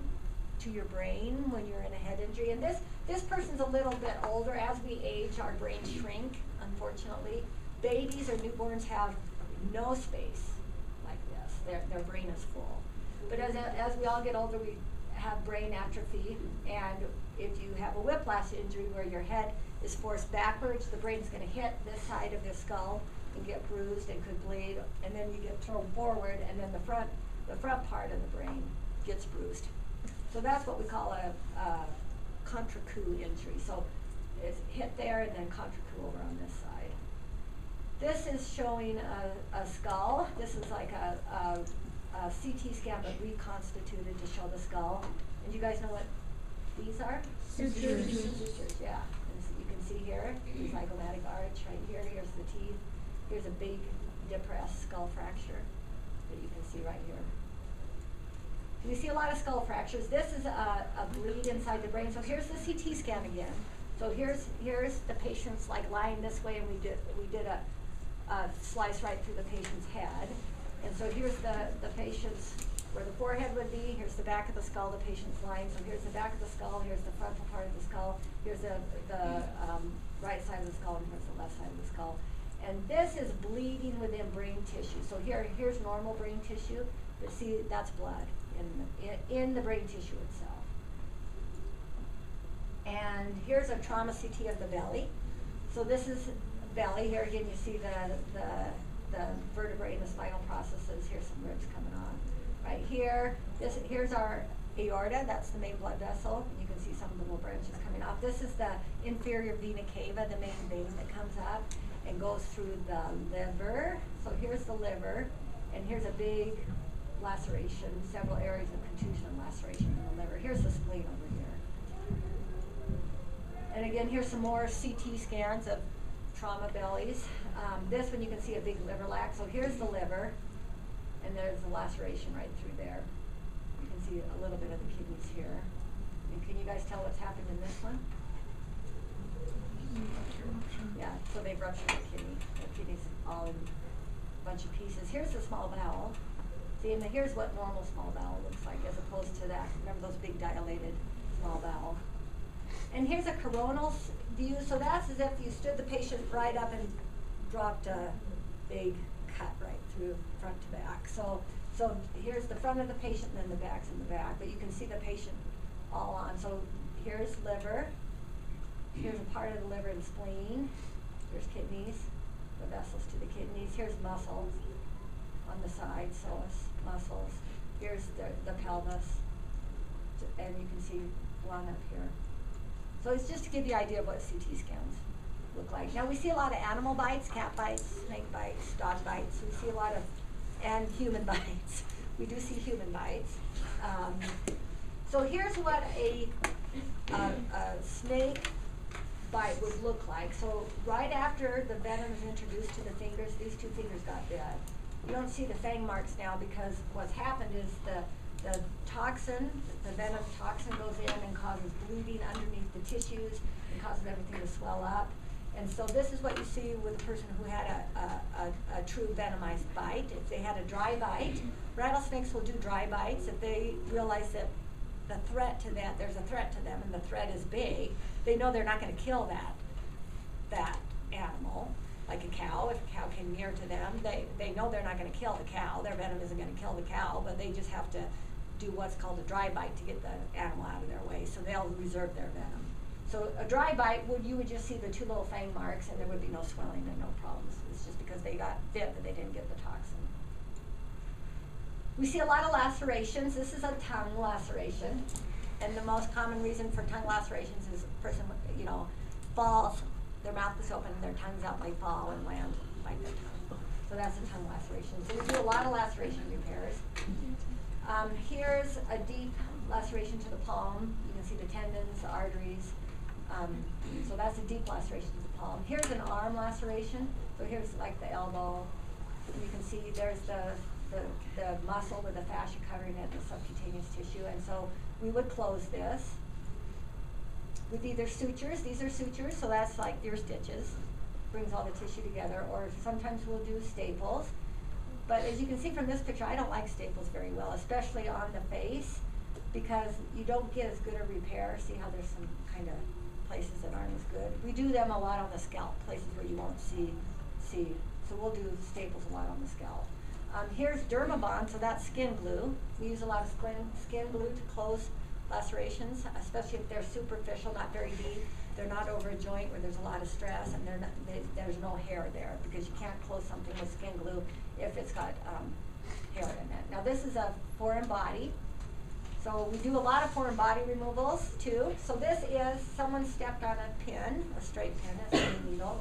to your brain when you're in a head injury. And this person's a little bit older. As we age, our brains shrink, unfortunately. Babies or newborns have no space their brain is full. But as we all get older, we have brain atrophy, and if you have a whiplash injury where your head is forced backwards, the brain's going to hit this side of the skull and get bruised and could bleed, and then you get thrown forward, and then the front part of the brain gets bruised. So that's what we call a contre-coup injury. So it's hit there and then contre-coup over on this side. This is showing a skull. This is like a CT scan but reconstituted to show the skull. And you guys know what these are? Sutures. Sutures, yeah. And so you can see here, the zygomatic arch right here. Here's the teeth. Here's a big depressed skull fracture that you can see right here. We see a lot of skull fractures. This is a bleed inside the brain. So here's the CT scan again. So here's the patient's like lying this way, and we did a slice right through the patient's head. And so here's the patient's, where the forehead would be. Here's the back of the skull, the patient's lying. So here's the back of the skull. Here's the frontal part of the skull. Here's the right side of the skull, and here's the left side of the skull. And this is bleeding within brain tissue. So here's normal brain tissue, but see, that's blood in the brain tissue itself. And here's a trauma CT of the belly. So this is belly. Here again, you see the vertebrae and the spinal processes. Here's some ribs coming on. Right here, here's our aorta. That's the main blood vessel. You can see some little branches coming off. This is the inferior vena cava, the main vein that comes up and goes through the liver. So here's the liver, and here's a big laceration, several areas of contusion and laceration in the liver. Here's the spleen over here. And again, here's some more CT scans of trauma bellies. This one you can see a big liver lac. So here's the liver, and there's the laceration right through there. You can see a little bit of the kidneys here. And can you guys tell what's happened in this one? Yeah, so they've ruptured the kidney. The kidney's all in a bunch of pieces. Here's the small bowel. See, and here's what normal small bowel looks like as opposed to that. Remember those big dilated small bowel. And here's a coronal view. So that's as if you stood the patient right up and dropped a big cut right through front to back. So here's the front of the patient, and then the back's in the back. But you can see the patient all on. So here's liver. Here's a part of the liver and spleen. Here's kidneys, the vessels to the kidneys. Here's muscles on the side, so it's muscles. Here's the pelvis, and you can see one up here. So it's just to give you an idea of what CT scans look like. Now we see a lot of animal bites, cat bites, snake bites, dog bites. We see a lot of, and human bites. We do see human bites. So here's what a snake bite would look like. So right after the venom is introduced to the fingers, these two fingers got dead. You don't see the fang marks now because what's happened is the toxin, the venom toxin goes in and causes bleeding underneath the tissues and causes everything to swell up. And so this is what you see with a person who had a true venomized bite. If they had a dry bite, rattlesnakes will do dry bites. If they realize that the threat to that, there's a threat to them and the threat is big, they know they're not going to kill that animal. Like a cow, if a cow came near to them, they know they're not going to kill the cow. Their venom isn't going to kill the cow, but they just have to do what's called a dry bite to get the animal out of their way. So they'll reserve their venom. So a dry bite, you would just see the two little fang marks, and there would be no swelling and no problems. It's just because they got bit, but they didn't get the toxin. We see a lot of lacerations. This is a tongue laceration, and the most common reason for tongue lacerations is a person, falls. Their mouth is open, their tongue's out, they fall and land like their tongue. So that's a tongue laceration. So we do a lot of laceration repairs. Here's a deep laceration to the palm. You can see the tendons, the arteries. So that's a deep laceration to the palm. Here's an arm laceration. So here's like the elbow. You can see there's the muscle with the fascia covering it, the subcutaneous tissue. And so we would close this with either sutures. These are sutures, so that's like your stitches, brings all the tissue together, or sometimes we'll do staples. But as you can see from this picture, I don't like staples very well, especially on the face, because you don't get as good a repair. See how there's some kind of places that aren't as good. We do them a lot on the scalp, places where you won't see. So we'll do staples a lot on the scalp. Here's Dermabond, so that's skin glue. We use a lot of skin glue to close lacerations, especially if they're superficial, not very deep. They're not over a joint where there's a lot of stress, and there's no hair there, because you can't close something with skin glue if it's got hair in it. Now this is a foreign body. So we do a lot of foreign body removals too. So this is someone stepped on a pin, a straight pin, a straight needle,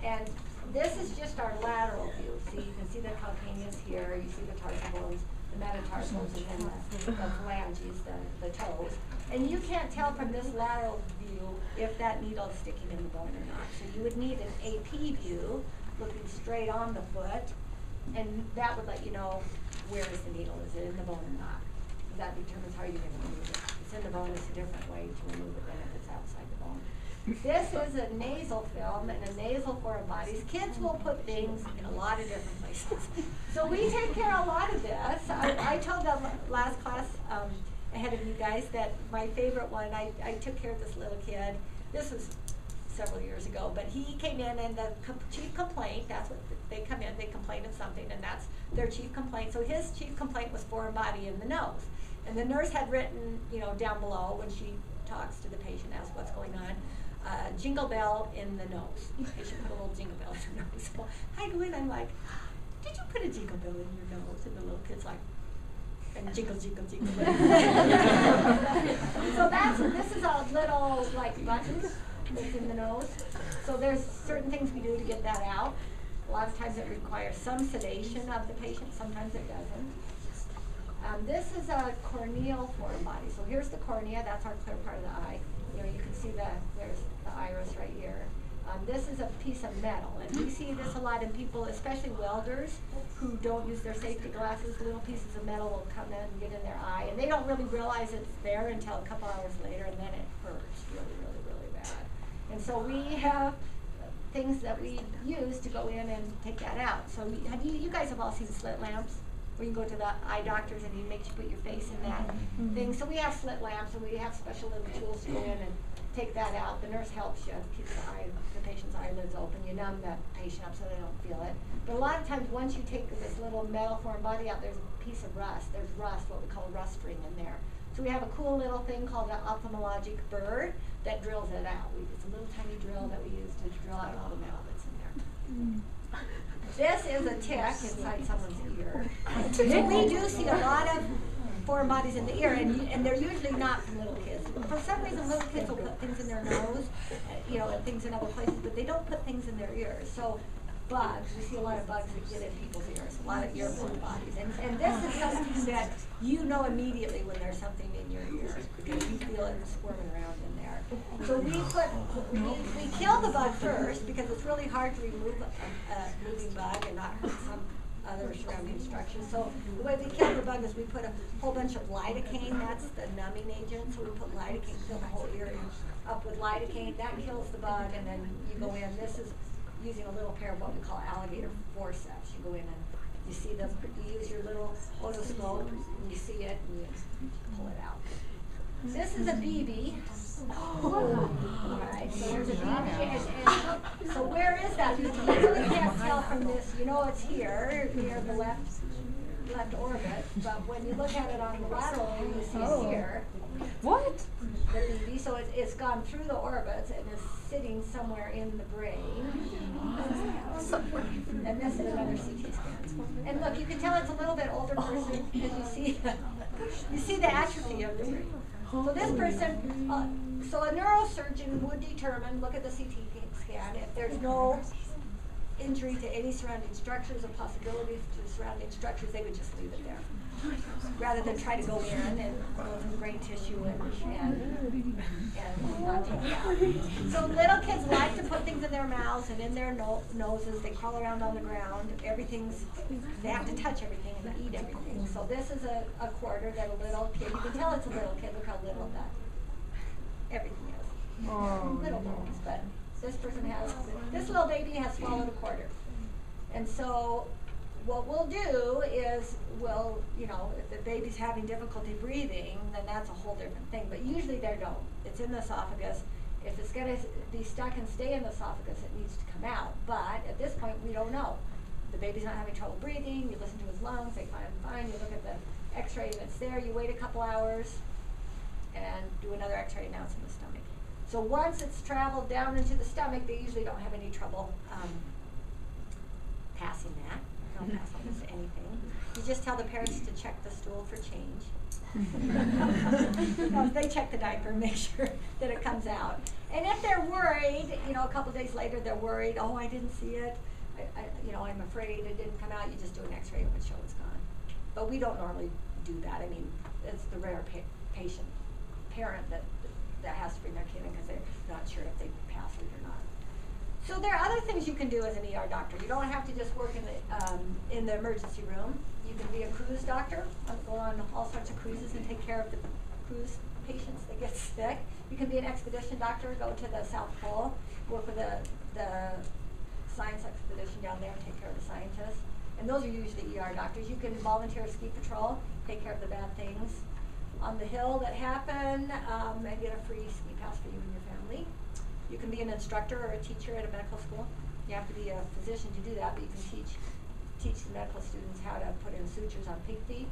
and this is just our lateral view. See, you can see the calcaneus here, you see the tarsal bones, the metatarsals, and then the phalanges, the toes. And you can't tell from this lateral view if that needle is sticking in the bone or not. So you would need an AP view, looking straight on the foot, and that would let you know where is the needle, is it in the bone or not. That determines how you're going to remove it. If it's in the bone, it's a different way to remove it than if it's outside the bone. This is a nasal film and a nasal foreign bodies. Kids will put things in a lot of different places. So we take care of a lot of this. I told the last class ahead of you guys that my favorite one, I took care of this little kid. This was several years ago, but he came in and the chief complaint, that's what they come in, they complain of something, and that's their chief complaint. So his chief complaint was foreign body in the nose. And the nurse had written, down below when she talks to the patient, asks what's going on, jingle bell in the nose. They should put a little jingle bell in the nose. So I go in, I'm like, did you put a jingle bell in your nose? And the little kid's like, and jingle, jingle, jingle. So this is a little button that's in the nose. So there's certain things we do to get that out. A lot of times it requires some sedation of the patient, sometimes it doesn't. This is a corneal foreign body. So here's the cornea, that's our clear part of the eye. You can see there's the iris right here. This is a piece of metal, and we see this a lot in people, especially welders, who don't use their safety glasses. Little pieces of metal will come in and get in their eye, and they don't really realize it's there until a couple hours later, and then it hurts really, really, really bad. And so we have things that we use to go in and take that out. So you guys have all seen slit lamps, where you go to the eye doctors and he makes you put your face in that thing. So we have slit lamps, and we have special little tools to go in and take that out. The nurse helps you, keeps the patient's eyelids open. You numb the patient up so they don't feel it. But a lot of times, once you take this little metal foreign body out, there's a piece of rust. There's rust, what we call rust ring in there. So we have a cool little thing called an ophthalmologic burr that drills it out. It's a little tiny drill that we use to drill out all the metal that's in there. This is a tick inside someone's ear. So we do see a lot of foreign bodies in the ear, and they're usually not from little kids. For some reason, little kids will put things in their nose, and things in other places, but they don't put things in their ears. So bugs, we see a lot of bugs that get in people's ears, a lot of ear foreign bodies. And this is something that you know immediately when there's something in your ear, because you feel it squirming around in there. So we kill the bug first, because it's really hard to remove a moving bug and not hurt some other surrounding structures. So the way we kill the bug is we put a whole bunch of lidocaine, that's the numbing agent. So we put lidocaine, fill the whole ear up with lidocaine, that kills the bug, and then you go in. This is using a little pair of what we call alligator forceps. You go in and you see them, you use your little otoscope, and you see it, and you pull it out. This is a BB. Alright, so there's a BB, and so where is that BB? You really can't tell from this. You know it's here, near the left orbit, but when you look at it on the lateral view, you see it's here. What? The BB, so it's gone through the orbits and is sitting somewhere in the brain. And this is another CT scan. And look, you can tell it's a little bit older person because you see the atrophy of the brain. So this person, so a neurosurgeon would determine, look at the CT scan, if there's no injury to any surrounding structures or possibilities to surrounding structures, they would just leave it there, rather than try to go in and go through brain tissue and not take it out. So little kids like to put things in their mouths and in their noses. They crawl around on the ground. They have to touch everything and eat everything. So this is a quarter that a little kid, you can tell it's a little kid, look how little everything is. Little bones, but this little baby has swallowed a quarter. And so what we'll do is if the baby's having difficulty breathing, then that's a whole different thing. But usually they don't. It's in the esophagus. If it's going to be stuck and stay in the esophagus, it needs to come out. But at this point, we don't know. the baby's not having trouble breathing, you listen to his lungs, they find fine, you look at the x-ray and it's there, you wait a couple hours and do another x-ray and now it's in the stomach. So once it's traveled down into the stomach, they usually don't have any trouble passing that. Don't pass almost anything. You just tell the parents to check the stool for change. They check the diaper, make sure that it comes out. And if they're worried, you know, a couple days later they're worried, oh, I didn't see it, I'm afraid it didn't come out, you just do an x-ray and it would show it's gone. But we don't normally do that. I mean, it's the rare parent that has to bring their kid in because they're not sure if they passed it or not. So there are other things you can do as an ER doctor. You don't have to just work in the emergency room. You can be a cruise doctor, go on all sorts of cruises and take care of the cruise patients that get sick. You can be an expedition doctor, go to the South Pole, work with the science expedition down there and take care of the scientists. And those are usually ER doctors. You can volunteer ski patrol, take care of the bad things on the hill that happen, and get a free ski pass for you and your family. You can be an instructor or a teacher at a medical school. You have to be a physician to do that, but you can teach the medical students how to put in sutures on pig feet,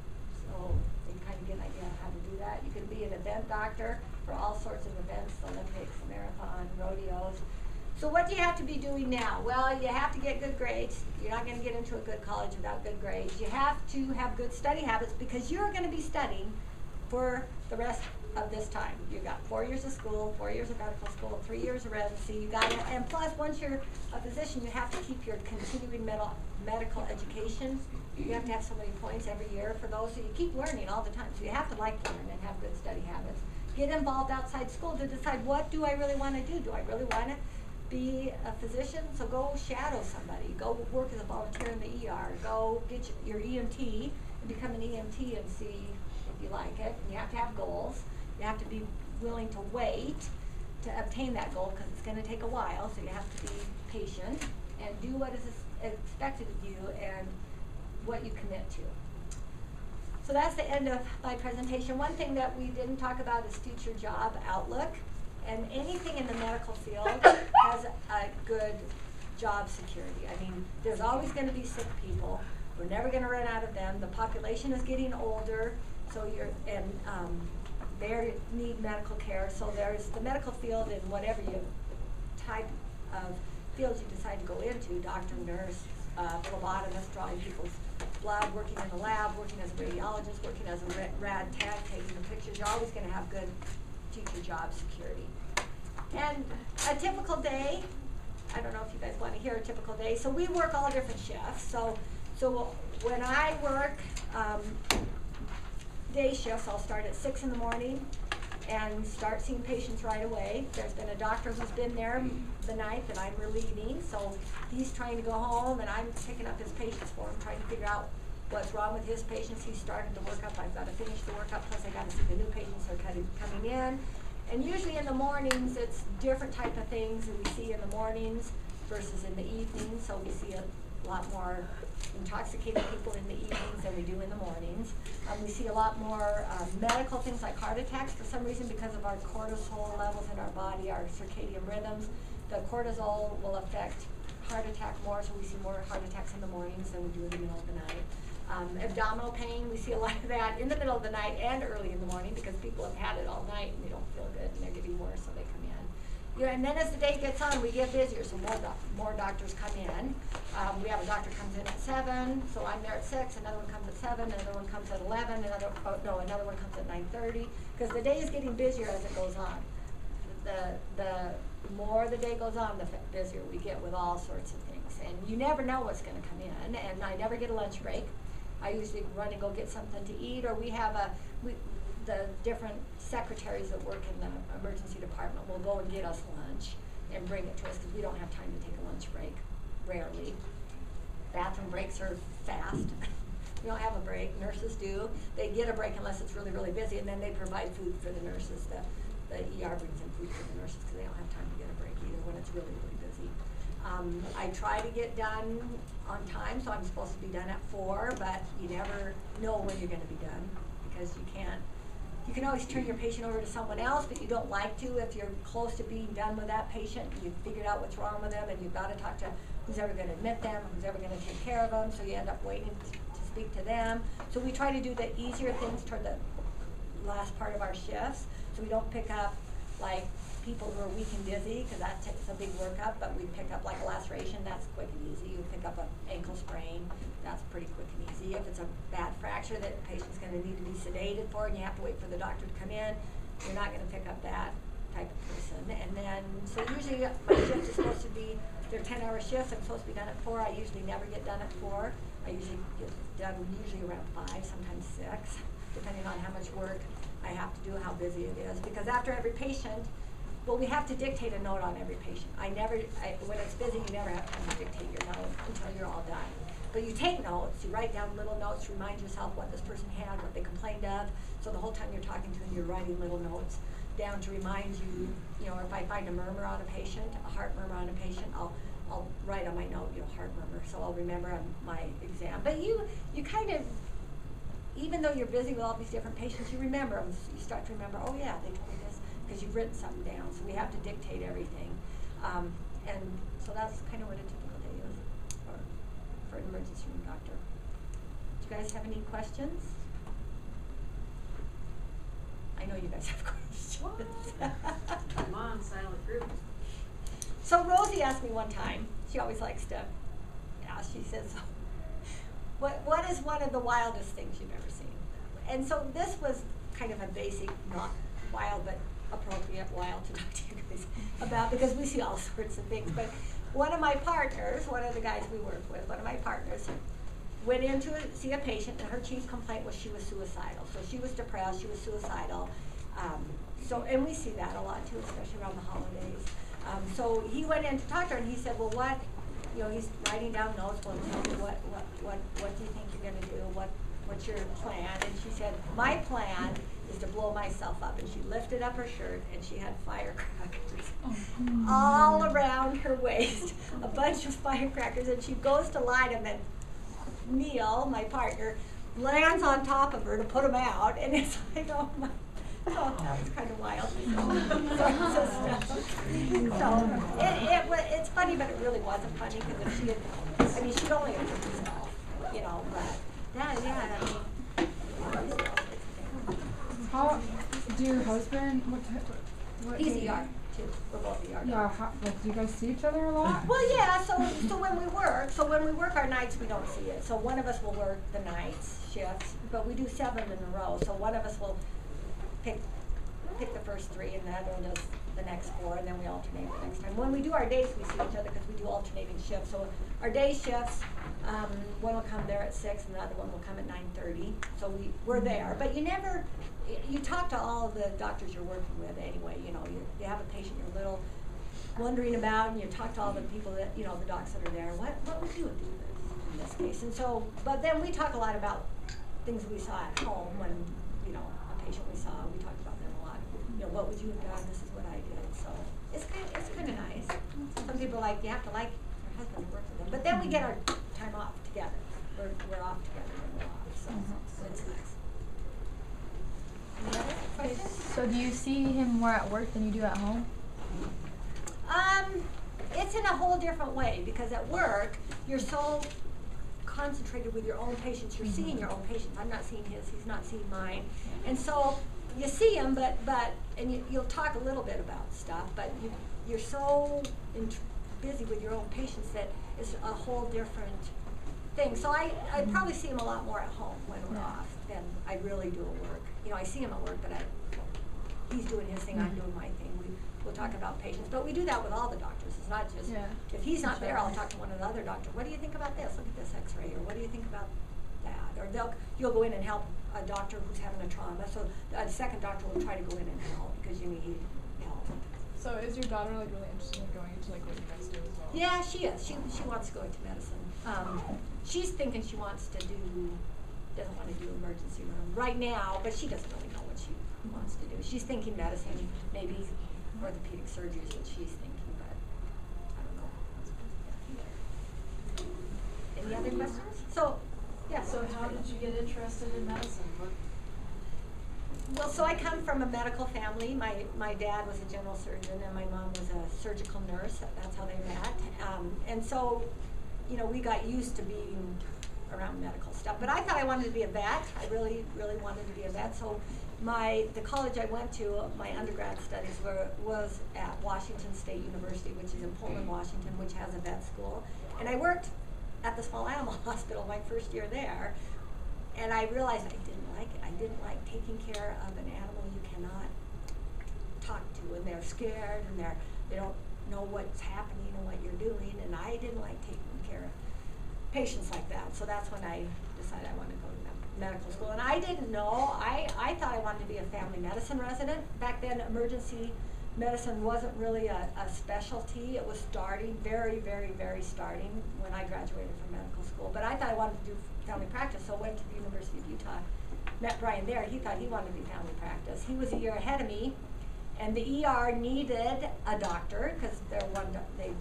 so they can kind of get an idea of how to do that. You can be an event doctor for all sorts of events, Olympics, marathon, rodeos. So what do you have to be doing now? Well, you have to get good grades. You're not going to get into a good college without good grades. You have to have good study habits because you're going to be studying for the rest of this time. You've got 4 years of school, 4 years of medical school, 3 years of residency. You got it, and plus, once you're a physician, you have to keep your continuing medical education. You have to have so many points every year for those, so you keep learning all the time. So you have to like to learn and have good study habits. Get involved outside school to decide, what do I really want to do? Do I really want to be a physician? So go shadow somebody. Go work as a volunteer in the ER. Go get your EMT and become an EMT and see if you like it. And you have to have goals. You have to be willing to wait to obtain that goal because it's going to take a while, so you have to be patient and do what is expected of you and what you commit to. So that's the end of my presentation. One thing that we didn't talk about is future job outlook. And anything in the medical field has a good job security. I mean, there's always going to be sick people. We're never going to run out of them. The population is getting older, so they need medical care. So there's the medical field in whatever type of field you decide to go into, doctor, nurse, phlebotomist, drawing people's blood, working in the lab, working as a radiologist, working as a rad tech, taking the pictures. You're always going to have good future job security. And a typical day, I don't know if you guys want to hear a typical day. So we work all different shifts. So when I work day shifts, I'll start at 6 in the morning and start seeing patients right away. There's been a doctor who's been there the night that I'm relieving, so he's trying to go home and I'm picking up his patients for him, trying to figure out what's wrong with his patients. He started the workup. I've got to finish the workup, plus I got to see the new patients that are coming in. And usually in the mornings, it's different type of things that we see in the mornings versus in the evenings. So we see a lot more intoxicated people in the evenings than we do in the mornings. We see a lot more medical things like heart attacks for some reason because of our cortisol levels in our body, our circadian rhythms. The cortisol will affect heart attack more, so we see more heart attacks in the mornings than we do in the middle of the night. Abdominal pain, we see a lot of that in the middle of the night and early in the morning because people have had it all night and they don't feel good and they're getting worse, so they come in. And then as the day gets on, we get busier, so more doctors come in. We have a doctor comes in at 7, so I'm there at 6, another one comes at 7, another one comes at 11, another one comes at 9:30, because the day is getting busier as it goes on. The more the day goes on, the busier we get with all sorts of things. And you never know what's going to come in, and I never get a lunch break. I usually run and go get something to eat, or we have the different secretaries that work in the emergency department will go and get us lunch and bring it to us because we don't have time to take a lunch break, rarely. Bathroom breaks are fast. We don't have a break. Nurses do. They get a break unless it's really, really busy, and then they provide food for the nurses. The ER brings in food for the nurses because they don't have time to get a break either when it's really, really busy. I try to get done on time, so I'm supposed to be done at 4, but you never know when you're going to be done because you can always turn your patient over to someone else, but you don't like to if you're close to being done with that patient and you've figured out what's wrong with them and you've got to talk to who's ever going to admit them, who's ever going to take care of them, so you end up waiting to speak to them. So we try to do the easier things toward the last part of our shifts, so we don't pick up like people who are weak and dizzy, because that takes a big workup, but we pick up like a laceration, that's quick and easy. You pick up an ankle sprain, that's pretty quick and easy. If it's a bad fracture that the patient's going to need to be sedated for and you have to wait for the doctor to come in, you're not going to pick up that type of person. And then, so usually my shift is supposed to be, they're 10-hour shifts, I'm supposed to be done at 4. I usually never get done at 4. I usually get done around 5, sometimes 6, depending on how much work I have to do, how busy it is. Because after every patient, well, we have to dictate a note on every patient. When it's busy, you never have time to dictate your note until you're all done. But you take notes, you write down little notes, remind yourself what this person had, what they complained of. So the whole time you're talking to them, you're writing little notes down to remind you, if I find a murmur on a patient, a heart murmur on a patient, I'll write on my note, heart murmur, so I'll remember on my exam. But you kind of, even though you're busy with all these different patients, you remember them. You start to remember, oh yeah, they told me this, because you've written something down. So we have to dictate everything. And so that's kind of what a typical day is for an emergency room doctor. Do you guys have any questions? I know you guys have questions. Come on, silent group. So Rosie asked me one time, she always likes to ask, she says, what is one of the wildest things you've ever seen? And so this was kind of a basic, not wild, but appropriate wild to talk to you guys about, because we see all sorts of things. But one of my partners, one of the guys we work with, one of my partners, went in to see a patient, and her chief complaint was she was suicidal. So she was depressed, she was suicidal. And we see that a lot too, especially around the holidays. So he went in to talk to her, and he said, well, what, he's writing down notes, well, tell me what do you think you're going to do? What's your plan? And she said, my plan is to blow myself up. And she lifted up her shirt, and she had firecrackers all around her waist, a bunch of firecrackers. And she goes to light them, and Neil, my partner, lands on top of her to put them out. And it's like, oh my. Oh, that was kind of wild. It's funny, but it really wasn't funny, because if she had, she'd only have hurt herself, but that, yeah, How do your husband, he's ER too, we're both ER. Yeah, do you guys see each other a lot? Well, yeah, so when we work our nights, we don't see it. So one of us will work the nights shifts, but we do 7 in a row, so one of us will pick the first 3, and the other one does the next 4, and then we alternate the next time. When we do our days, we see each other because we do alternating shifts. So our day shifts, one will come there at 6, and the other one will come at 9:30. So we're there, but you talk to all of the doctors you're working with anyway. You have a patient you're a little wondering about, and you talk to all the people that, the docs that are there. What would you do in this case? And so, but then we talk a lot about things we saw at home when, we saw, we talked about them a lot. What would you have done? This is what I did. So it's kind of nice. Some people are like, you have to like your husband to work with them. But then we get our time off together. We're off together when we're off. So it's nice. Any other questions? So do you see him more at work than you do at home? It's in a whole different way, because at work you're so concentrated with your own patients. You're seeing your own patients. I'm not seeing his, he's not seeing mine. And so you see him, and you'll talk a little bit about stuff, but you're so busy with your own patients that it's a whole different thing. So I probably see him a lot more at home when we're off than I really do at work. I see him at work, but he's doing his thing, I'm doing my thing. We'll talk about patients, but we do that with all the doctors. It's not just, if he's not there, I'll talk to one of the other doctors. What do you think about this? Look at this x-ray, or what do you think about that? Or you'll go in and help a doctor who's having a trauma, so a second doctor will try to go in and help because you need help. So is your daughter really interested in going into what you guys do as well? Yeah, she is. She wants to go into medicine. She's thinking she doesn't want to do emergency room right now, but she doesn't really know what she wants to do. She's thinking medicine, maybe orthopedic surgery is what she's thinking, but I don't know. Any other questions? So, yeah. So how did you get interested in medicine? Well, so I come from a medical family. My dad was a general surgeon and my mom was a surgical nurse. That's how they met. And so, you know, we got used to being around medical stuff. But I thought I wanted to be a vet. I really, really wanted to be a vet. So the college I went to, my undergrad studies was at Washington State University, which is in Pullman, Washington, which has a vet school. And I worked at the small animal hospital my first year there. And I realized I didn't like it. I didn't like taking care of an animal you cannot talk to, and they're scared, and they don't know what's happening and what you're doing, and I didn't like taking care of patients like that. So that's when I decided I wanted to go to medical school. And I didn't know, I thought I wanted to be a family medicine resident. Back then, emergency medicine wasn't really a specialty. It was starting, very, very, very starting when I graduated from medical school. But I thought I wanted to do family practice, so I went to the University of Utah, met Brian there. He thought he wanted to be family practice. He was a year ahead of me, and the ER needed a doctor because they had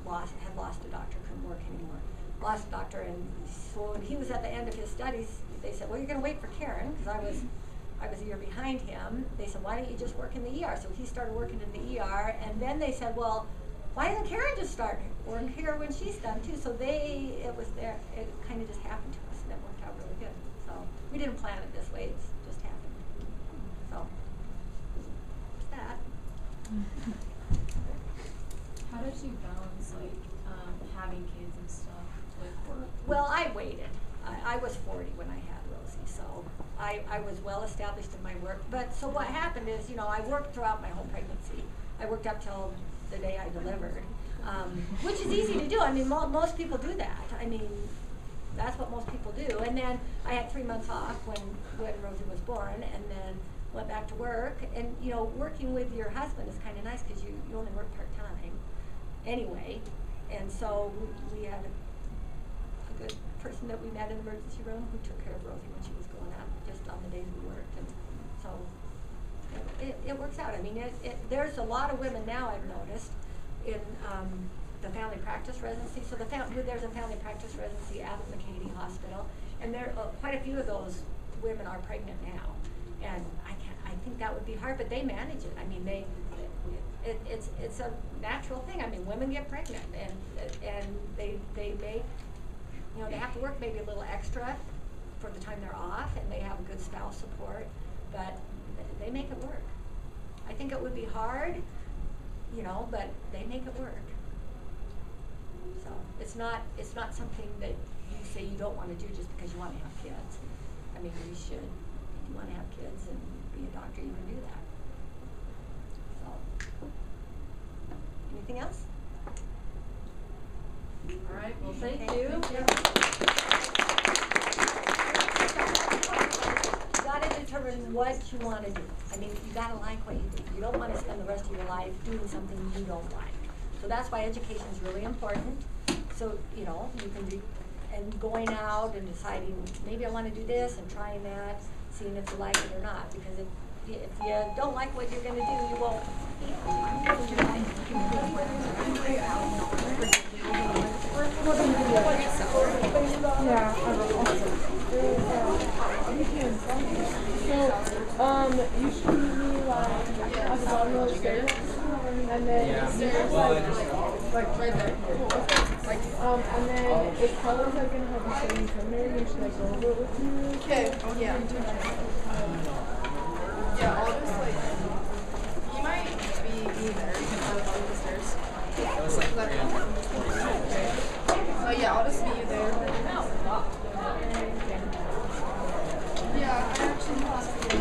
lost a doctor, couldn't work anymore. Lost a doctor, and so when he was at the end of his studies, they said, well, you're going to wait for Karen, because I was a year behind him. They said, why don't you just work in the ER? So he started working in the ER, and then they said, well, why doesn't Karen just start working here when she's done too? So it kind of just happened to us, and it worked out really good. So we didn't plan it this way, it's just happened. So that's that. How did you balance having kids and stuff with work? Well, I waited. I was 40 when I had Rosie, so I was well established in my work. But so what happened is, you know, I worked throughout my whole pregnancy. I worked up till the day I delivered, which is easy to do. I mean, most people do that. I mean, that's what most people do. And then I had 3 months off when Rosie was born, and then went back to work. And you know, working with your husband is kind of nice because you only work part-time anyway. And so we had a good person that we met in the emergency room who took care of Rosie when she was going up, just on the days we worked. And so it works out. I mean, there's a lot of women now, I've noticed, in the family practice residency. So there's a family practice residency at the McCady Hospital, and there quite a few of those women are pregnant now. And I think that would be hard, but they manage it. I mean, it's a natural thing. I mean, women get pregnant, and they make, you know, they have to work maybe a little extra for the time they're off, and they have good spouse support, but they make it work. I think it would be hard, you know, but they make it work. So it's not something that you say you don't want to do just because you want to have kids. I mean, you should. If you want to have kids and be a doctor, you can do that. So, anything else? All right, well, thank Okay, you. You gotta determine what you want to do. I mean, you gotta like what you do. You don't want to spend the rest of your life doing something you don't like. So that's why education is really important. So, you know, you can be, and going out and deciding, maybe I want to do this and trying that, seeing if you like it or not. Because if you don't like what you're going to do, you won't. You should be like abdominal stairs, and then like right there. And then if Carla's like gonna have you studying seminary, you should like go over it with me. Okay. Yeah. Yeah, I'll just like. You might be there. You can go up the stairs. Oh yeah, I'll just meet you there. Yeah, I actually lost it.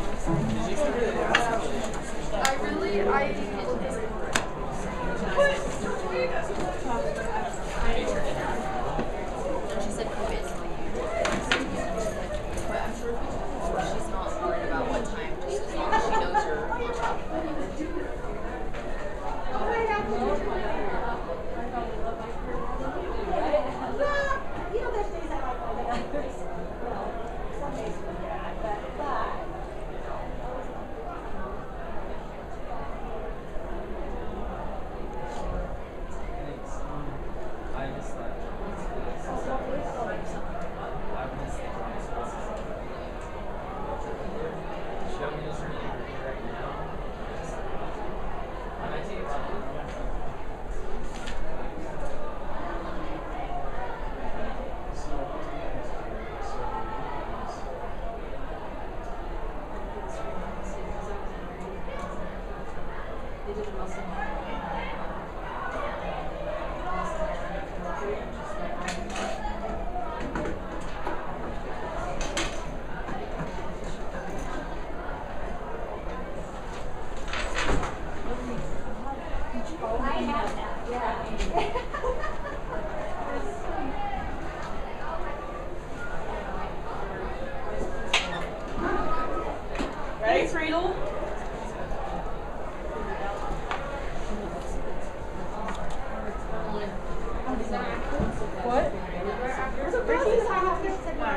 She said COVID is she's not worried about what time, just as long as she knows you're on top of it. You know,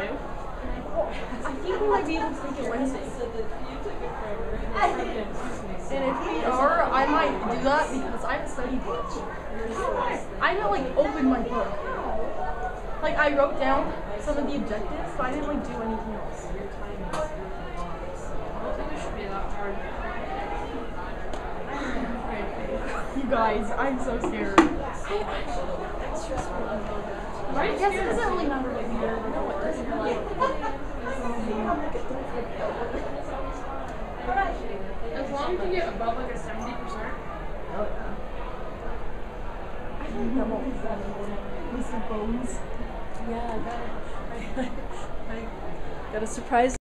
Friday. I think we might be able to make it Wednesday. And if we are, I might do that because I haven't studied much. I haven't like opened my book. Like I wrote down some of the objectives, but I didn't like do anything else. I don't think it should be that hard. You guys, I'm so scared. I guess it doesn't really matter what year. No, it doesn't really. As long as you get above like a 70%. Oh yeah. I think that won't be bad. Mr. Bones. Yeah, I got a surprise.